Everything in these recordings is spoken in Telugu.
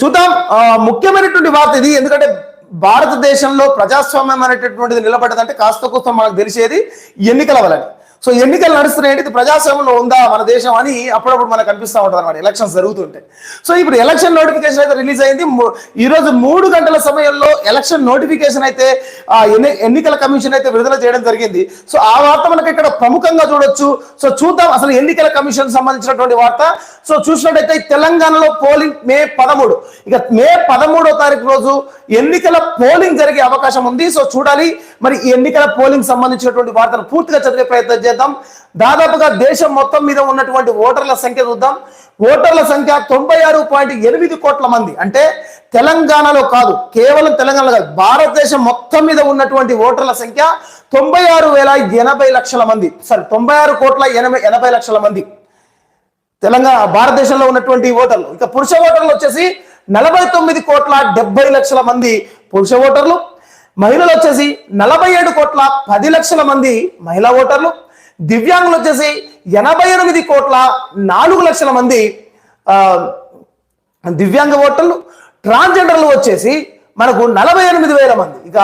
చూద్దాం. ముఖ్యమైనటువంటి వార్త ఇది. ఎందుకంటే భారతదేశంలో ప్రజాస్వామ్యం అనేటటువంటిది నిలబడ్డదంటే కాస్త కోసం మనకు తెలిసేది ఎన్నికల వలని. సో ఎన్నికలు నడుస్తున్నాయి, ఇది ప్రజాస్వామ్యంలో ఉందా మన దేశం అని అప్పుడప్పుడు మనకు అనిపిస్తూ ఉంటుంది అనమాట ఎలక్షన్స్ జరుగుతుంటే. సో ఇప్పుడు ఎలక్షన్ నోటిఫికేషన్ అయితే రిలీజ్ అయింది. ఈరోజు 3 గంటల సమయంలో ఎలక్షన్ నోటిఫికేషన్ అయితే ఎన్నికల కమిషన్ అయితే విడుదల చేయడం జరిగింది. సో ఆ వార్త మనకి ఇక్కడ ప్రముఖంగా చూడొచ్చు. సో చూద్దాం అసలు ఎన్నికల కమిషన్ సంబంధించినటువంటి వార్త. సో చూసినట్టయితే తెలంగాణలో పోలింగ్ మే 13, ఇక మే 13వ తారీఖు రోజు ఎన్నికల పోలింగ్ జరిగే అవకాశం ఉంది. సో చూడాలి మరి ఈ ఎన్నికల పోలింగ్ సంబంధించినటువంటి వార్తను పూర్తిగా చదివే ప్రయత్నం చేద్దాం. దాదాపుగా దేశం మొత్తం మీద ఉన్నటువంటి ఓటర్ల సంఖ్య చూద్దాం. ఓటర్ల సంఖ్య 96.8 కోట్ల మంది. అంటే తెలంగాణలో కాదు, కేవలం తెలంగాణలో కాదు, భారతదేశం మొత్తం మీద ఉన్నటువంటి ఓటర్ల సంఖ్య 96,80 లక్షల మంది. సారీ 96,80 లక్షల మంది తెలంగాణ భారతదేశంలో ఉన్నటువంటి ఓటర్లు. ఇక పురుష ఓటర్లు వచ్చేసి 49,70 లక్షల మంది పురుష ఓటర్లు. మహిళలు వచ్చేసి 47,10 లక్షల మంది మహిళా ఓటర్లు. దివ్యాంగులు వచ్చేసి 88,04 లక్షల మంది దివ్యాంగ ఓటర్లు. ట్రాన్స్జెండర్లు వచ్చేసి మనకు 48,000 మంది. ఇక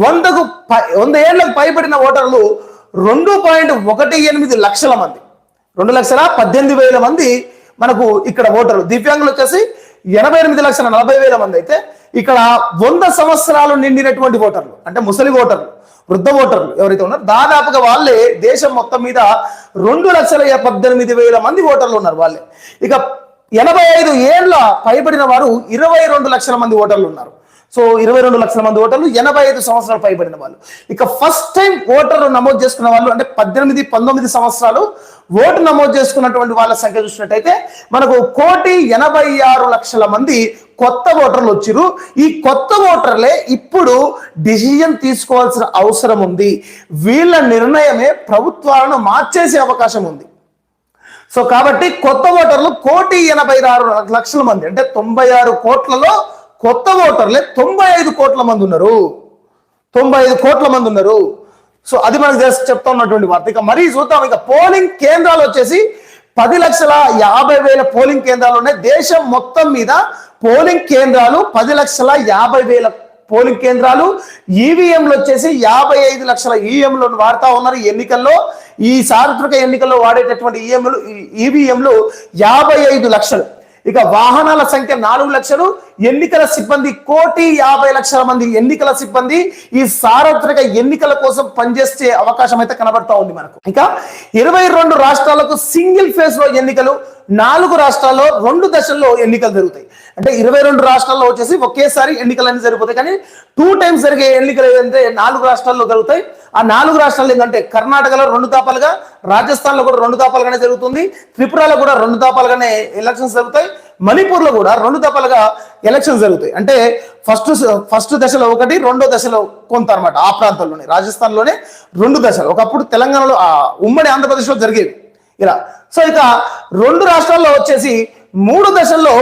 100 ఏళ్లకు పైబడిన ఓటర్లు 2.18 లక్షల మంది, 2,18,000 మంది మనకు ఇక్కడ ఓటర్లు. దివ్యాంగులు వచ్చేసి 88,40,000 మంది. అయితే ఇక్కడ 100 సంవత్సరాలు నిండినటువంటి ఓటర్లు అంటే ముసలి ఓటర్లు, వృద్ధ ఓటర్లు ఎవరైతే ఉన్నారో దాదాపుగా వాళ్ళే దేశం మొత్తం మీద 2,18,000 మంది ఓటర్లు ఉన్నారు వాళ్ళే. ఇక 85 ఏళ్ల పైబడిన వారు 22 లక్షల మంది ఓటర్లు ఉన్నారు. సో 22 లక్షల మంది ఓటర్లు 85 సంవత్సరాలు పైబడిన వాళ్ళు. ఇక ఫస్ట్ టైం ఓటర్లు నమోదు చేసుకున్న వాళ్ళు అంటే 18-19 సంవత్సరాలు ఓటు నమోదు చేసుకున్నటువంటి వాళ్ళ సంఖ్య చూసినట్టయితే మనకు 1,86,00,000 మంది కొత్త ఓటర్లు వచ్చారు. ఈ కొత్త ఓటర్లే ఇప్పుడు డిసిజన్ తీసుకోవాల్సిన అవసరం ఉంది. వీళ్ళ నిర్ణయమే ప్రభుత్వాలను మార్చేసే అవకాశం ఉంది. సో కాబట్టి కొత్త ఓటర్లు 1,86,00,000 మంది అంటే 96 కోట్లలో కొత్త ఓటర్లే 95 కోట్ల మంది ఉన్నారు. 95 కోట్ల మంది ఉన్నారు. సో అది మనకు చెప్తా ఉన్నటువంటి వార్త. ఇక మరీ చూద్దాం. ఇక పోలింగ్ కేంద్రాలు వచ్చేసి 10,50,000 పోలింగ్ కేంద్రాలు ఉన్నాయి. దేశం మొత్తం మీద పోలింగ్ కేంద్రాలు 10,50,000 పోలింగ్ కేంద్రాలు. ఈవీఎంలు వచ్చేసి 55 లక్షల ఈవీఎంలు వాడుతూ ఉన్నారు ఈ ఎన్నికల్లో. ఈ సార్వత్రిక ఎన్నికల్లో వాడేటటువంటి ఈవీఎంలు 55 లక్షలు. ఇక వాహనాల సంఖ్య 4 లక్షలు. ఎన్నికల సిబ్బంది 1,50,00,000 మంది ఎన్నికల సిబ్బంది ఈ సార్వత్రిక ఎన్నికల కోసం పనిచేసే అవకాశం అయితే కనబడతా ఉంది మనకు. ఇక 22 రాష్ట్రాలకు సింగిల్ ఫేజ్ లో ఎన్నికలు, 4 రాష్ట్రాల్లో 2 దశల్లో ఎన్నికలు జరుగుతాయి. అంటే 22 రాష్ట్రాల్లో వచ్చేసి ఒకేసారి ఎన్నికలన్నీ జరిగిపోతాయి. కానీ 2 టైమ్స్ జరిగే ఎన్నికలు ఏంటంటే 4 రాష్ట్రాల్లో జరుగుతాయి. ఆ 4 రాష్ట్రాలు ఏంటంటే కర్ణాటకలో 2 దఫాలుగా, రాజస్థాన్ లో కూడా 2 దఫాలుగానే జరుగుతుంది, త్రిపురలో కూడా 2 దఫాలుగానే ఎలక్షన్స్ జరుగుతాయి, మణిపూర్ లో కూడా 2 దఫాలుగా ఎలక్షన్స్ జరుగుతాయి. అంటే ఫస్ట్ దశలో ఒకటి, 2వ దశలో కొంత అనమాట. ఆ ప్రాంతంలోనే రాజస్థాన్ లోనే 2 దశలు. ఒకప్పుడు తెలంగాణలో ఉమ్మడి ఆంధ్రప్రదేశ్ లో జరిగేవి ఇలా. సో ఇక 2 రాష్ట్రాల్లో వచ్చేసి 3 దశల్లో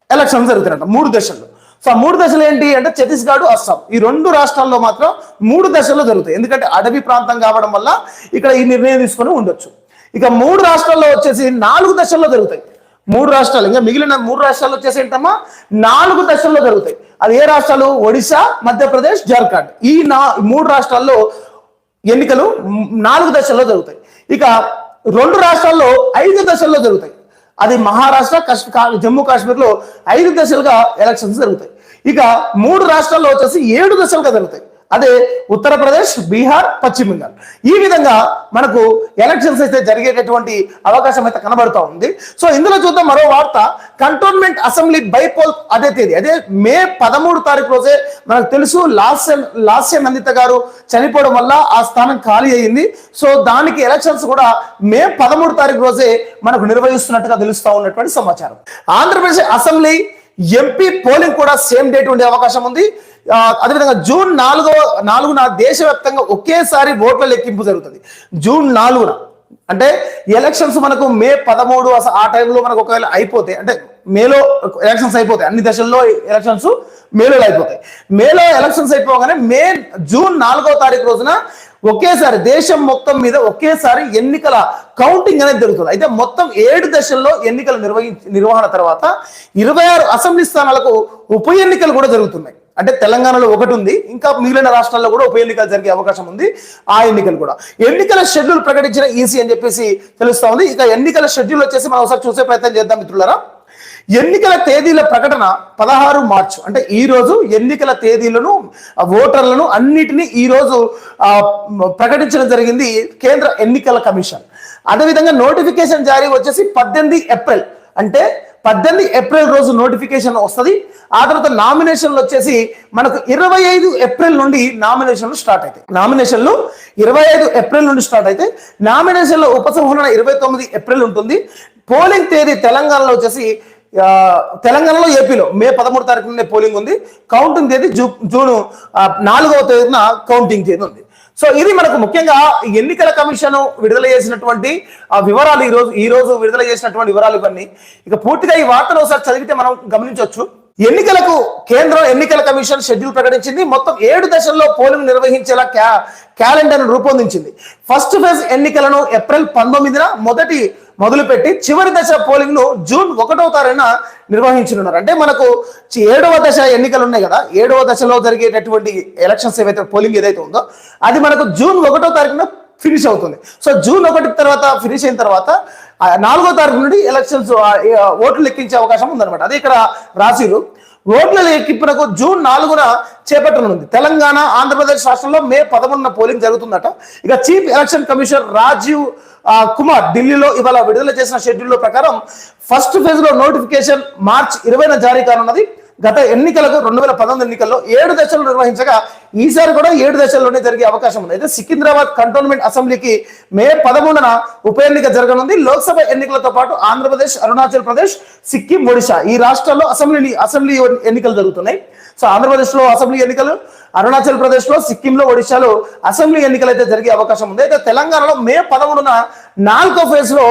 ఎలక్షన్స్ జరుగుతాయంట. 3 దశల్లో. సో 3 దశలు ఏంటి అంటే ఛత్తీస్గఢ్, అస్సాం ఈ 2 రాష్ట్రాల్లో మాత్రం 3 దశల్లో జరుగుతాయి. ఎందుకంటే అడవి ప్రాంతం కావడం వల్ల ఇక్కడ ఈ నిర్ణయం తీసుకొని ఉండొచ్చు. ఇక 3 రాష్ట్రాల్లో వచ్చేసి 4 దశల్లో జరుగుతాయి. 3 రాష్ట్రాలు. ఇంకా మిగిలిన 3 రాష్ట్రాలు వచ్చేసి ఏంటమ్మా 4 దశల్లో జరుగుతాయి. అది ఏ రాష్ట్రాలు? ఒడిశా, మధ్యప్రదేశ్, జార్ఖండ్. ఈ 3 రాష్ట్రాల్లో ఎన్నికలు 4 దశల్లో జరుగుతాయి. ఇక 2 రాష్ట్రాల్లో 5 దశల్లో జరుగుతాయి. అది మహారాష్ట్ర, జమ్మూ కాశ్మీర్లో 5 దశలుగా ఎలక్షన్స్ జరుగుతాయి. ఇక 3 రాష్ట్రాల్లో వచ్చేసి 7 దశలుగా జరుగుతాయి. అదే ఉత్తరప్రదేశ్, బీహార్, పశ్చిమ బెంగాల్. ఈ విధంగా మనకు ఎలక్షన్స్ అయితే జరిగేటటువంటి అవకాశం అయితే కనబడుతూ ఉంది. సో ఇందులో చూద్దాం మరో వార్త. కంటోన్మెంట్ అసెంబ్లీ బైపోల్ అదే తేదీ, అదే మే 13 తారీఖు రోజే మనకు తెలుసు లాస్య నందిత గారు చనిపోవడం వల్ల ఆ స్థానం ఖాళీ అయ్యింది. సో దానికి ఎలక్షన్స్ కూడా మే 13 తారీఖు రోజే మనకు నిర్వహిస్తున్నట్టుగా తెలుస్తూ ఉన్నటువంటి సమాచారం. ఆంధ్రప్రదేశ్ అసెంబ్లీ ఎంపీ పోలింగ్ కూడా సేమ్ డేట్ ఉండే అవకాశం ఉంది. అదేవిధంగా జూన్ 4న దేశవ్యాప్తంగా ఒకేసారి ఓట్ల లెక్కింపు జరుగుతుంది. జూన్ 4న అంటే ఎలక్షన్స్ మనకు మే 13 ఆ టైంలో మనకు ఒకవేళ అయిపోతే అంటే మేలో ఎలక్షన్స్ అయిపోతాయి. అన్ని దశల్లో ఎలక్షన్స్ మేలో అయిపోతాయి. మేలో ఎలక్షన్స్ అయిపోగానే జూన్ 4వ తారీఖు రోజున ఒకేసారి దేశం మొత్తం మీద ఒకేసారి ఎన్నికల కౌంటింగ్ అనేది జరుగుతుంది. అయితే మొత్తం 7 దశల్లో ఎన్నికల నిర్వహణ తర్వాత 26 అసెంబ్లీ స్థానాలకు ఉప ఎన్నికలు కూడా జరుగుతున్నాయి. అంటే తెలంగాణలో ఒకటి ఉంది, ఇంకా మిగిలిన రాష్ట్రాల్లో కూడా ఉప ఎన్నికలు జరిగే అవకాశం ఉంది. ఆ ఎన్నికలు కూడా ఎన్నికల షెడ్యూల్ ప్రకటించిన ఈసీ అని చెప్పేసి తెలుస్తా ఉంది. ఇక ఎన్నికల షెడ్యూల్ వచ్చేసి మనం ఒకసారి చూసే ప్రయత్నం చేద్దాం మిత్రులారా. ఎన్నికల తేదీల ప్రకటన 16 మార్చు, అంటే ఈ రోజు ఎన్నికల తేదీలను ఓటర్లను అన్నిటినీ ఈ రోజు ప్రకటించడం జరిగింది కేంద్ర ఎన్నికల కమిషన్. అదేవిధంగా నోటిఫికేషన్ జారీ వచ్చేసి 18 ఏప్రిల్, అంటే 18 ఏప్రిల్ రోజు నోటిఫికేషన్ వస్తుంది. ఆ తర్వాత నామినేషన్లు వచ్చేసి మనకు 25 ఏప్రిల్ నుండి నామినేషన్లు స్టార్ట్ అవుతాయి. నామినేషన్లు 25 ఏప్రిల్ నుండి స్టార్ట్ అయితే నామినేషన్ల ఉపసంహరణ 29 ఏప్రిల్ ఉంటుంది. పోలింగ్ తేదీ తెలంగాణలో వచ్చేసి తెలంగాణలో ఏపీలో మే 13 తారీఖు నుండి పోలింగ్ ఉంది. కౌంటింగ్ తేదీ జూన్ 4వ తేదీన కౌంటింగ్ తేదీ ఉంది. సో ఇది మనకు ముఖ్యంగా ఎన్నికల కమిషన్ విడుదల చేసినటువంటి వివరాలు, ఈ రోజు విడుదల చేసినటువంటి వివరాలు ఇవన్నీ. ఇక పూర్తిగా ఈ వార్తను ఒకసారి చదివితే మనం గమనించవచ్చు. ఎన్నికలకు కేంద్ర ఎన్నికల కమిషన్ షెడ్యూల్ ప్రకటించింది. మొత్తం 7 దశల్లో పోలింగ్ నిర్వహించేలా క్యాలెండర్ రూపొందించింది. ఫస్ట్ ఫేజ్ ఎన్నికలను ఏప్రిల్ 19న మొదలుపెట్టి చివరి దశ పోలింగ్ ను జూన్ 1వ తారీఖున నిర్వహించనున్నారు. అంటే మనకు 7వ దశ ఎన్నికలు ఉన్నాయి కదా, 7వ దశలో జరిగేటటువంటి ఎలక్షన్స్ ఏవైతే పోలింగ్ ఏదైతే ఉందో అది మనకు జూన్ 1వ తారీఖున ఫినిష్ అవుతుంది. సో జూన్ 1 తర్వాత ఫినిష్ అయిన తర్వాత 4వ తారీఖు నుండి ఎలక్షన్స్ ఓట్లు లెక్కించే అవకాశం ఉందన్నమాట. అది ఇక్కడ రాసిరు. ఓట్ల లెక్కింపునకు జూన్ 4న చేపట్టనుంది. తెలంగాణ, ఆంధ్రప్రదేశ్ రాష్ట్రంలో మే 11న పోలింగ్ జరుగుతుందట. ఇక chief election commissioner Rajeev Kumar ఢిల్లీలో ఇవాళ విడుదల చేసిన షెడ్యూల్ ప్రకారం ఫస్ట్ ఫేజ్ లో నోటిఫికేషన్ మార్చి 20న జారీ కానున్నది. గత ఎన్నికలకు 2019 ఎన్నికల్లో 7 దశలు నిర్వహించగా ఈసారి కూడా 7 దశల్లోనే జరిగే అవకాశం ఉంది. అయితే సికింద్రాబాద్ కంటోన్మెంట్ అసెంబ్లీకి మే 13న ఉప ఎన్నిక జరగనుంది. లోక్సభ ఎన్నికలతో పాటు ఆంధ్రప్రదేశ్, అరుణాచల్ ప్రదేశ్, సిక్కిం, ఒడిశా ఈ రాష్ట్రాల్లో అసెంబ్లీ ఎన్నికలు జరుగుతున్నాయి. సో ఆంధ్రప్రదేశ్ లో అసెంబ్లీ ఎన్నికలు, అరుణాచల్ ప్రదేశ్ లో, సిక్కింలో, ఒడిశాలో అసెంబ్లీ ఎన్నికలు అయితే జరిగే అవకాశం ఉంది. అయితే తెలంగాణలో మే 13న 4వ ఫేజ్ లో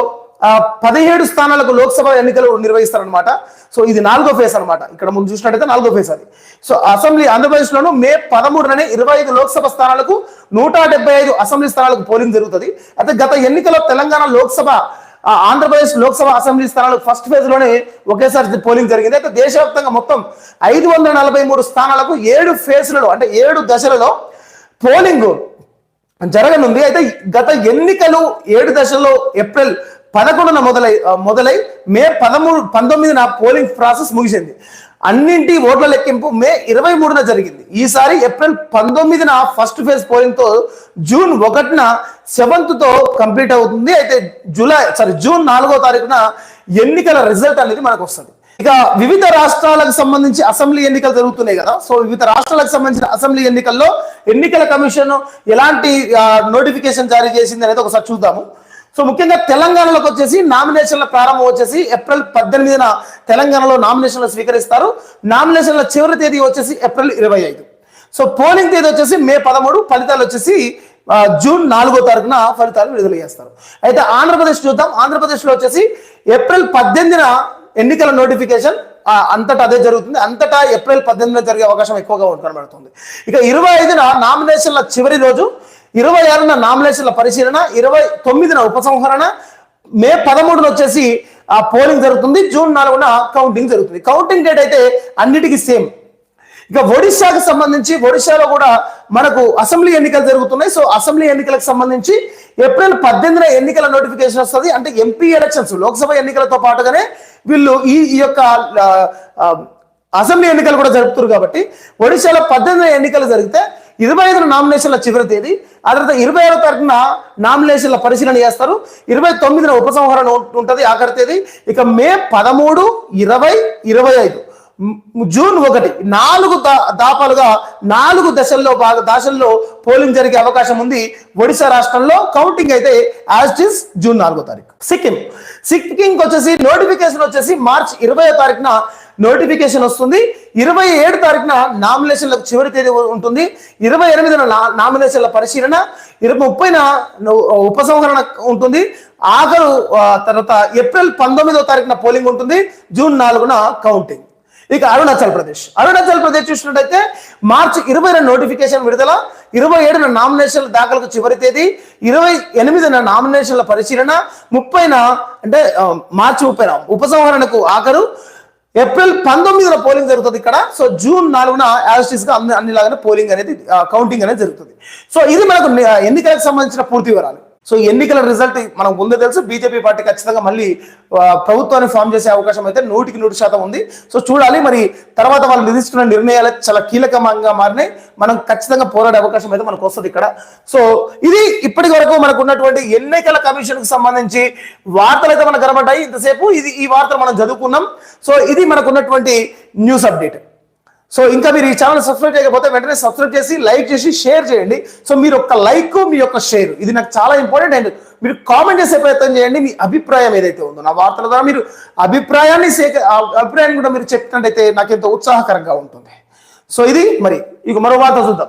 17 స్థానాలకు లోక్సభ ఎన్నికలు నిర్వహిస్తారనమాట. సో ఇది 4వ ఫేజ్ అనమాట. ఇక్కడ ముందు చూసినట్టయితే 4వ ఫేజ్ అది. సో అసెంబ్లీ ఆంధ్రప్రదేశ్ లోను మే 13నే 25 లోక్సభ స్థానాలకు 175 అసెంబ్లీ స్థానాలకు పోలింగ్ జరుగుతుంది. అయితే గత ఎన్నికల్లో తెలంగాణ లోక్సభ, ఆంధ్రప్రదేశ్ లోక్సభ అసెంబ్లీ స్థానాలకు ఫస్ట్ ఫేజ్ లోనే ఒకేసారి పోలింగ్ జరిగింది. అయితే దేశవ్యాప్తంగా మొత్తం 543 స్థానాలకు 7 ఫేజ్లలో, అంటే 7 దశలలో పోలింగ్ జరగనుంది. అయితే గత ఎన్నికలు 7 దశల్లో ఏప్రిల్ 11న మొదలై మే 19న పోలింగ్ ప్రాసెస్ ముగిసింది. అన్నింటి ఓట్ల లెక్కింపు మే 23న జరిగింది. ఈసారి ఏప్రిల్ 19న ఫస్ట్ ఫేజ్ పోలింగ్ తో జూన్ 1న 7th కంప్లీట్ అవుతుంది. అయితే జూన్ 4వ తారీఖున ఎన్నికల రిజల్ట్ అనేది మనకు వస్తుంది. ఇక వివిధ రాష్ట్రాలకు సంబంధించి అసెంబ్లీ ఎన్నికలు జరుగుతున్నాయి కదా. సో వివిధ రాష్ట్రాలకు సంబంధించిన అసెంబ్లీ ఎన్నికల్లో ఎన్నికల కమిషన్ ఎలాంటి నోటిఫికేషన్ జారీ చేసింది అనేది ఒకసారి చూద్దాము. సో ముఖ్యంగా తెలంగాణలోకి వచ్చేసి నామినేషన్ల ప్రారంభం వచ్చేసి ఏప్రిల్ 18న తెలంగాణలో నామినేషన్లు స్వీకరిస్తారు. నామినేషన్ల చివరి తేదీ వచ్చేసి ఏప్రిల్ 25. సో పోలింగ్ తేదీ వచ్చేసి మే 13, ఫలితాలు వచ్చేసి జూన్ 4వ తారీఖున ఫలితాలు విడుదల చేస్తారు. అయితే ఆంధ్రప్రదేశ్ చూద్దాం. ఆంధ్రప్రదేశ్ లో వచ్చేసి ఏప్రిల్ 18న ఎన్నికల నోటిఫికేషన్ అంతటా అదే జరుగుతుంది. అంతటా ఏప్రిల్ 18న జరిగే అవకాశం ఎక్కువగా కనబడుతుంది. ఇక 25న నామినేషన్ల చివరి రోజు, 26న నామినేషన్ల పరిశీలన, 29న ఉపసంహరణ, మే 13న వచ్చేసి పోలింగ్ జరుగుతుంది. జూన్ 4న కౌంటింగ్ జరుగుతుంది. కౌంటింగ్ డేట్ అయితే అన్నిటికీ సేమ్. ఇక ఒడిశాకు సంబంధించి, ఒడిశాలో కూడా మనకు అసెంబ్లీ ఎన్నికలు జరుగుతున్నాయి. సో అసెంబ్లీ ఎన్నికలకు సంబంధించి ఏప్రిల్ 18న ఎన్నికల నోటిఫికేషన్ వస్తుంది. అంటే ఎంపీ ఎలక్షన్స్, లోక్సభ ఎన్నికలతో పాటుగానే వీళ్ళు ఈ యొక్క అసెంబ్లీ ఎన్నికలు కూడా జరుపుతారు. కాబట్టి ఒడిశాలో 18న ఎన్నికలు జరిగితే 25న నామినేషన్ల చివరి తేదీ, ఆ తర్వాత 26వ తారీఖున నామినేషన్ల పరిశీలన చేస్తారు. 29న ఉపసంహరణ ఉంటుంది ఆఖరి తేదీ. ఇక మే 13, 20, 25, జూన్ 1 4 దాపాలుగా 4 దశల్లో పోలింగ్ జరిగే అవకాశం ఉంది ఒడిశా రాష్ట్రంలో. కౌంటింగ్ అయితే యాజ్ ఇట్ ఈస్ జూన్ 4వ తారీఖు. సిక్కింకి వచ్చేసి నోటిఫికేషన్ వచ్చేసి మార్చి 20వ తారీఖున నోటిఫికేషన్ వస్తుంది. 27 తారీఖున నామినేషన్లకు చివరి తేదీ ఉంటుంది. 28న నామినేషన్ల పరిశీలన, 30న ఉపసంహరణ ఉంటుంది. ఆఖరు తర్వాత ఏప్రిల్ 19వ తారీఖున పోలింగ్ ఉంటుంది. జూన్ 4న కౌంటింగ్. ఇక అరుణాచల్ ప్రదేశ్ చూసినట్టయితే మార్చి 20 నోటిఫికేషన్ విడుదల, 27 నామినేషన్ల దాఖలకు చివరి తేదీ, 28 నామినేషన్ల పరిశీలన, 30 అంటే మార్చి 30 ఉపసంహరణకు ఆఖరు, ఏప్రిల్ 19 పోలింగ్ జరుగుతుంది ఇక్కడ. సో జూన్ 4 యాజిటీస్ గా అన్నిలాగానే పోలింగ్ అనేది కౌంటింగ్ అనేది జరుగుతుంది. సో ఇది మనకు ఎన్నికలకు సంబంధించిన పూర్తి వివరాలు. సో ఎన్నికల రిజల్ట్ మనకు ముందే తెలుసు, బీజేపీ పార్టీ ఖచ్చితంగా మళ్ళీ ప్రభుత్వాన్ని ఫామ్ చేసే అవకాశం అయితే 100% ఉంది. సో చూడాలి మరి తర్వాత వాళ్ళు తీసుకున్న నిర్ణయాలు చాలా కీలకంగా మారినాయి, మనం ఖచ్చితంగా పోరాడే అవకాశం అయితే మనకు వస్తుంది ఇక్కడ. సో ఇది ఇప్పటి వరకు మనకు ఉన్నటువంటి ఎన్నికల కమిషన్ కు సంబంధించి వార్తలు అయితే మనకు కనబడ్డాయి ఇంతసేపు. ఈ వార్తలు మనం చదువుకున్నాం. సో ఇది మనకు ఉన్నటువంటి న్యూస్ అప్డేట్. సో ఇంకా మీరు ఈ ఛానల్ సబ్స్క్రైబ్ చేయకపోతే వెంటనే సబ్స్క్రైబ్ చేసి, లైక్ చేసి, షేర్ చేయండి. సో మీరు ఒక లైక్, మీ యొక్క షేర్, ఇది నాకు చాలా ఇంపార్టెంట్. అండ్ మీరు కామెంట్ చేసే ప్రయత్నం చేయండి, మీ అభిప్రాయం ఏదైతే ఉందో నా వార్తల ద్వారా మీరు అభిప్రాయాన్ని కూడా మీరు చెప్పినట్టయితే నాకు ఎంతో ఉత్సాహకరంగా ఉంటుంది. సో ఇది మరి ఇక మరో వార్త చూద్దాం.